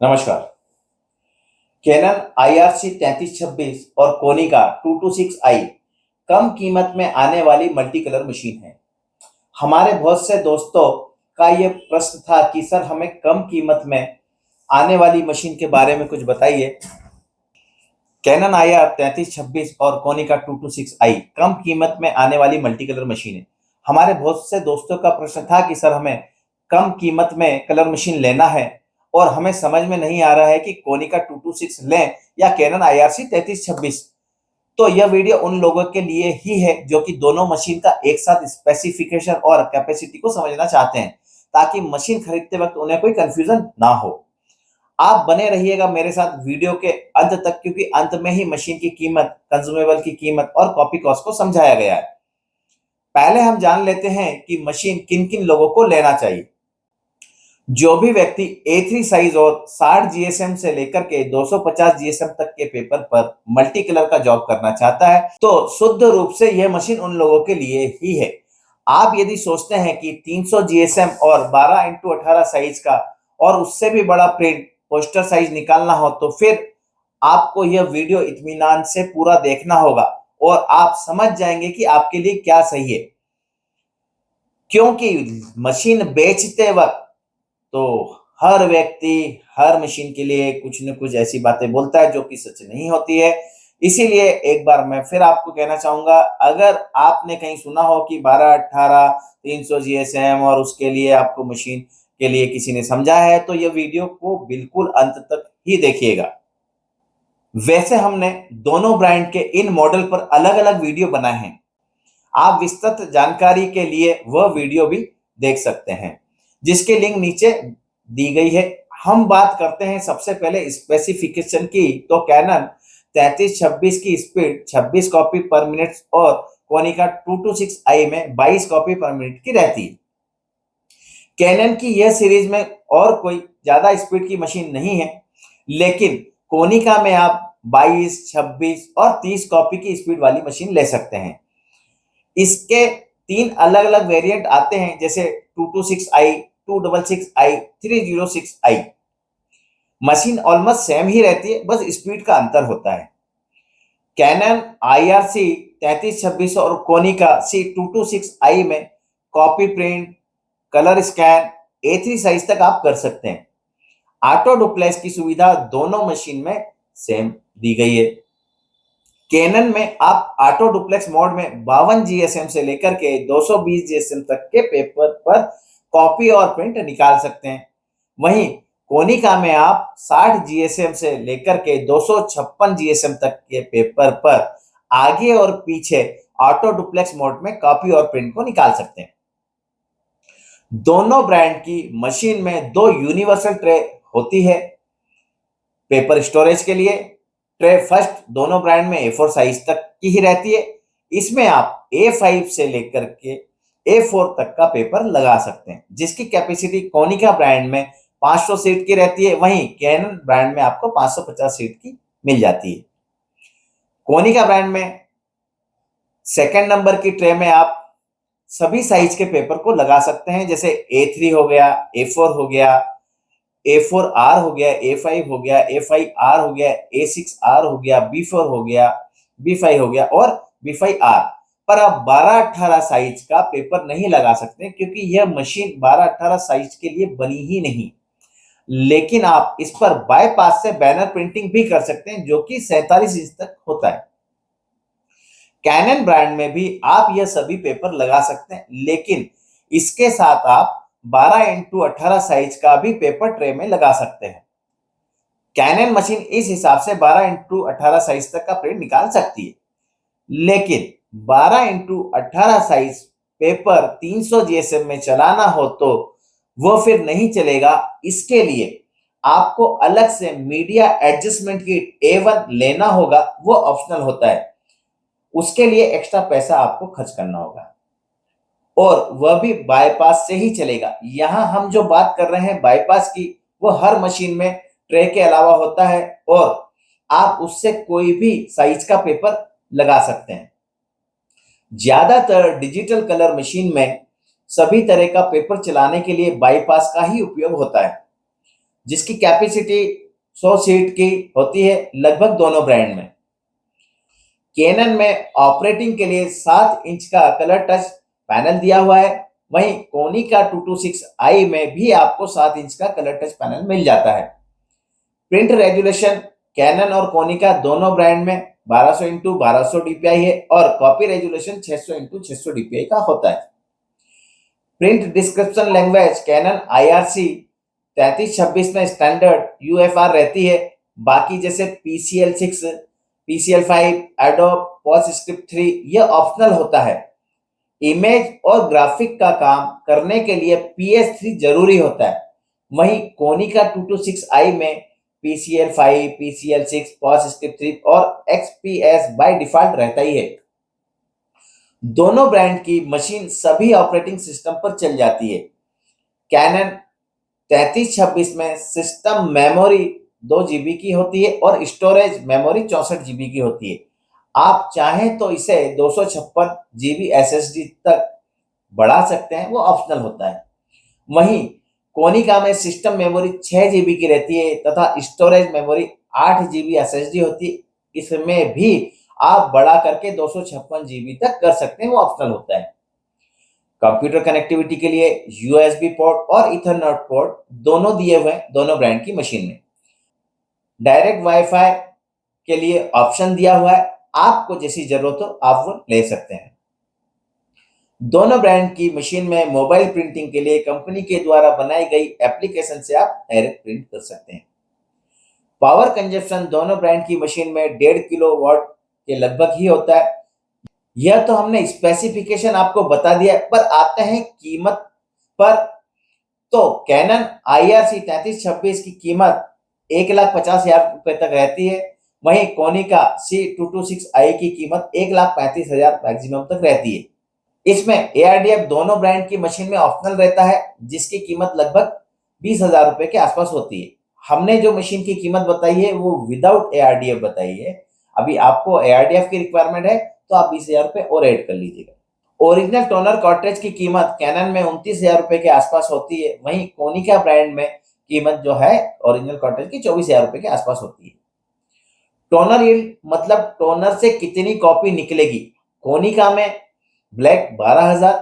नमस्कार। Cannon IRC 3326 और Konika 226i कम कीमत में आने वाली मल्टी कलर मशीन है। हमारे बहुत से दोस्तों का ये प्रश्न था कि सर हमें कम कीमत में आने वाली मशीन के बारे में कुछ बताइए। कैनन IR 3326 और कोनिका 226i कम कीमत में आने वाली मल्टी कलर मशीन है। हमारे बहुत से दोस्तों का प्रश्न था कि सर हमें कम कीमत में कलर मशीन लेना है और हमें समझ में नहीं आ रहा है कि कोनिका 226 लें या कैनन IRC 3326। तो यह वीडियो उन लोगों के लिए ही है जो कि दोनों मशीन का एक साथ स्पेसिफिकेशन और कैपेसिटी को समझना चाहते हैं, ताकि मशीन खरीदते वक्त उन्हें कोई कंफ्यूजन ना हो। आप बने रहिएगा मेरे साथ वीडियो के अंत तक, क्योंकि अंत में ही मशीन की कीमत, कंज्यूमेबल की कीमत और कॉपी कॉस्ट को समझाया गया है। पहले हम जान लेते हैं कि मशीन किन किन लोगों को लेना चाहिए। जो भी व्यक्ति A3 साइज और 60 GSM से लेकर के 250 GSM तक के पेपर पर मल्टी कलर का जॉब करना चाहता है, तो शुद्ध रूप से यह मशीन उन लोगों के लिए ही है। आप यदि सोचते हैं कि 300 GSM और 12x18 साइज का और उससे भी बड़ा प्रिंट पोस्टर साइज निकालना हो, तो फिर आपको यह वीडियो इत्मीनान से पूरा देखना होगा और आप समझ जाएंगे कि आपके लिए क्या सही है। क्योंकि मशीन बेचते वक्त तो हर व्यक्ति हर मशीन के लिए कुछ न कुछ ऐसी बातें बोलता है जो कि सच नहीं होती है। इसीलिए एक बार मैं फिर आपको कहना चाहूंगा, अगर आपने कहीं सुना हो कि 12-18 300 GSM और उसके लिए आपको मशीन के लिए किसी ने समझा है, तो यह वीडियो को बिल्कुल अंत तक ही देखिएगा। वैसे हमने दोनों ब्रांड के इन मॉडल पर अलग अलग वीडियो बनाए हैं। आप विस्तृत जानकारी के लिए वह वीडियो भी देख सकते हैं, जिसके लिंक नीचे दी गई है। हम बात करते हैं सबसे पहले स्पेसिफिकेशन की। तो कैनन 3326 की स्पीड 26 कॉपी पर मिनट और कोनिका 226i में 22 कॉपी पर मिनट की रहती है। कैनन की यह सीरीज में और कोई ज्यादा स्पीड की मशीन नहीं है, लेकिन कोनिका में आप 22, 26 और 30 कॉपी की स्पीड वाली मशीन ले सकते हैं। इसके 3 अलग अलग वेरिएंट आते हैं, जैसे 226i, 266i, 306i। Machine almost same ही रहती है, बस स्पीड का अंतर होता है। कैनन IRC 3326 और कोनिका C226i में copy print, colour scan A3 size तक आप कर सकते हैं। ऑटो डुप्लेक्स की सुविधा दोनों मशीन में सेम दी गई है। कैनन में आप ऑटो डुप्लेक्स मोड में 52 GSM से लेकर के 220 GSM तक के पेपर पर कॉपी और प्रिंट निकाल सकते हैं। वहीं कोनिका में आप 60 GSM से लेकर के 256 GSM तक के पेपर पर आगे और पीछे ऑटो डुप्लेक्स मोड में कॉपी और प्रिंट को निकाल सकते हैं। दोनों ब्रांड की मशीन में 2 यूनिवर्सल ट्रे होती है पेपर स्टोरेज के लिए। ट्रे फर्स्ट दोनों ब्रांड में A4 साइज तक की ही रहती है। इसमें आप A5 से लेकर के A4 तक का पेपर लगा सकते हैं, जिसकी कैपेसिटी कोनिका ब्रांड में 500 सीट की रहती है, वहीं कैनन ब्रांड में आपको 550 सीट की मिल जाती है। कोनिका ब्रांड में सेकंड नंबर की ट्रे में आप सभी साइज के पेपर को लगा सकते हैं, जैसे A3 हो गया, A4 हो गया, A4R हो गया, A5 हो गया, A5R हो गया, A6R हो गया, B4 हो गया, B5 हो गया और B5R। पर आप 12-18 साइज का पेपर नहीं लगा सकते, क्योंकि यह मशीन 12-18 साइज के लिए बनी ही नहीं। लेकिन आप इस पर बाईपास से बैनर प्रिंटिंग भी कर सकते हैं, जो कि 47 इंच तक होता है। कैनन ब्रांड में भी आप यह सभी पेपर लगा सकते हैं, लेकिन इसके साथ आप 12x18 साइज का भी पेपर ट्रे में लगा सकते हैं। कैनन मशीन इस हिसाब से 12x18 साइज तक का प्रिंट निकाल सकती है, लेकिन 12x18 साइज पेपर 300 GSM में चलाना हो तो वह फिर नहीं चलेगा। इसके लिए आपको अलग से मीडिया एडजस्टमेंट किट A1 लेना होगा, वो ऑप्शनल होता है। उसके लिए एक्स्ट्रा पैसा आपको खर्च करना होगा और वह भी बाईपास से ही चलेगा। यहां हम जो बात कर रहे हैं बाईपास की, वो हर मशीन में ट्रे के अलावा होता है और आप उससे कोई भी साइज का पेपर लगा सकते हैं। ज्यादातर डिजिटल कलर मशीन में सभी तरह का पेपर चलाने के लिए बाईपास का ही उपयोग होता है। जिसकी कैपेसिटी 100 सीट की होती है लगभग दोनों ब्रांड में। कैनन में ऑपरेटिंग के लिए 7 इंच का कलर टच पैनल दिया हुआ है, वहीं कोनिका 226i में भी आपको 7 इंच का कलर टच पैनल मिल जाता है। प्रिंट रेजुलेशन कैनन और कोनिका दोनों ब्रांड में 1200 इंटू 1200 dpi है और कॉपी रेजुलेशन 600 इंटू 600 dpi का होता है। Print description language Canon IRC 3326 में स्टैंडर्ड UFR रहती है। बाकी जैसे PCL6, PCL5, एडोब पॉसस्क्रिप्ट 3 यह ऑप्शनल होता है। इमेज और ग्राफिक का काम करने के लिए PS3 जरूरी होता है। वहीं कोनिका 226i में PCL5, PCL6, पॉसस्क्रिप्ट 3 और XPS बाय डिफॉल्ट रहता ही है। दोनों ब्रांड की मशीन सभी ऑपरेटिंग सिस्टम पर चल जाती है। कैनन 3326 में सिस्टम मेमोरी 2 GB की होती है और स्टोरेज मेमोरी 64 GB की होती है। आप चाहें तो इसे 256 GB SSD तक बढ़ा सकते हैं, वो ऑप्शनल होता है। वहीं कोनिका में सिस्टम मेमोरी 6 GB की रहती है तथा स्टोरेज मेमोरी 8 GB SSD होती है। इसमें भी आप बढ़ा करके 256 GB तक कर सकते हैं, वो ऑप्शनल होता है। कंप्यूटर कनेक्टिविटी के लिए USB पोर्ट और ईथरनेट पोर्ट दोनों दिए हुए हैं दोनों ब्रांड की मशीन में। डायरेक्ट वाईफाई के लिए ऑप्शन दिया हुआ है, आपको जैसी जरूरत हो आप वो ले सकते हैं। दोनों ब्रांड की मशीन में मोबाइल प्रिंटिंग के लिए कंपनी के द्वारा बनाई गई एप्लीकेशन से आप डायरेक्ट प्रिंट कर सकते हैं। पावर कंजप्शन दोनों ब्रांड की मशीन में 1.5 किलोवाट के लगभग ही होता है। यह तो हमने स्पेसिफिकेशन आपको बता दिया, पर आते हैं कीमत पर। तो कैनन IRC 3326 की कीमत 1,50,000 रुपए तक रहती है। वहीं कोनिका C226i की कीमत 1,35,000 मैक्सिमम तक रहती है। इसमें ARDF दोनों ब्रांड की मशीन में ऑप्शनल रहता है, जिसकी कीमत लगभग 20,000 रुपए के आसपास होती है। हमने जो मशीन की कीमत बताई है वो विदाउट ARDF बताई है। अभी आपको ARDF की रिक्वायरमेंट है तो आप 20,000 रुपए और ऐड कर लीजिएगा। ओरिजिनल टोनर कार्ट्रिज की कीमत कैनन में 29,000 रुपए के आसपास होती है। वहीं कोनिका ब्रांड में कीमत जो है ओरिजिनल कार्ट्रिज की 24,000 रुपए के आसपास होती है। टोनर यील्ड मतलब टोनर से कितनी कॉपी निकलेगी। कोनिका में ब्लैक 12,000,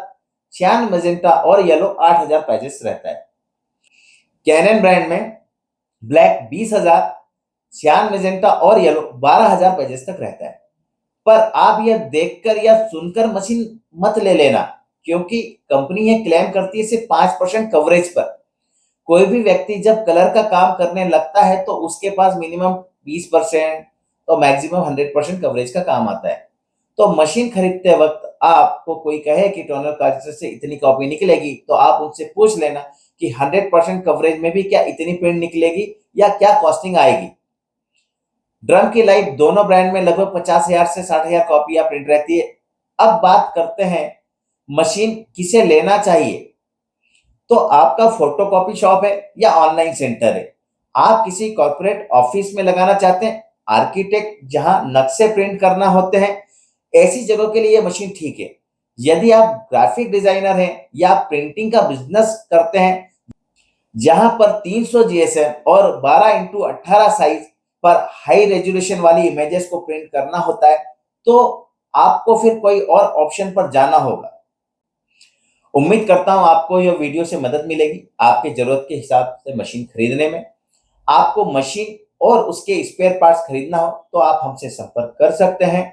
सियान मैजेंटा और येलो 8,000 पेजेस रहता है। कैनन ब्रांड में ब्लैक 20,000, सियान मैजेंटा और येलो 12,000 पेजेस तक रहता है। पर आप यह देखकर या सुनकर मशीन मत ले लेना, क्योंकि कंपनी यह क्लेम करती है सिर्फ 5% कवरेज पर। कोई भी व्यक्ति जब कलर का काम करने लगता है तो उसके पास मिनिमम 20% तो मैक्सिमम 100% कवरेज का काम आता है। तो मशीन खरीदते वक्त आपको कोई कहे कि टोनर कार्ट्रिज से इतनी कॉपी निकलेगी, तो आप उनसे पूछ लेना कि 100% कवरेज में भी क्या इतनी प्रिंट निकलेगी या क्या कॉस्टिंग आएगी। ड्रम की लाइफ दोनों ब्रांड में लगभग 50,000 से 60,000 कॉपियां प्रिंट रहती है। अब बात करते हैं मशीन किसे लेना चाहिए। तो आपका फोटोकॉपी शॉप है या ऑनलाइन सेंटर है, आप किसी कॉर्पोरेट ऑफिस में लगाना चाहते हैं, आर्किटेक्ट जहां नक्शे प्रिंट करना होते हैं, ऐसी जगह के लिए ये मशीन ठीक है। यदि आप ग्राफिक डिजाइनर हैं या प्रिंटिंग का बिजनेस करते हैं जहां पर 300 GSM और 12x18 साइज पर हाई रेजोल्यूशन वाली इमेजेस को प्रिंट करना होता है, तो आपको फिर कोई और ऑप्शन पर जाना होगा। उम्मीद करता हूं आपको यह वीडियो से मदद मिलेगी आपके जरूरत के हिसाब से मशीन खरीदने में। आपको मशीन और उसके स्पेयर पार्ट्स खरीदना हो तो आप हमसे संपर्क कर सकते हैं।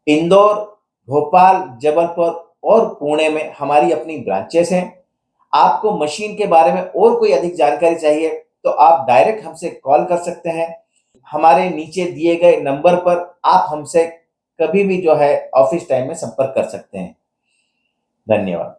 इंदौर, भोपाल, जबलपुर और पुणे में हमारी अपनी ब्रांचेस हैं। आपको मशीन के बारे में और कोई अधिक जानकारी चाहिए तो आप डायरेक्ट हमसे कॉल कर सकते हैं। हमारे नीचे दिए गए नंबर पर आप हमसे कभी भी जो है ऑफिस टाइम में संपर्क कर सकते हैं। धन्यवाद।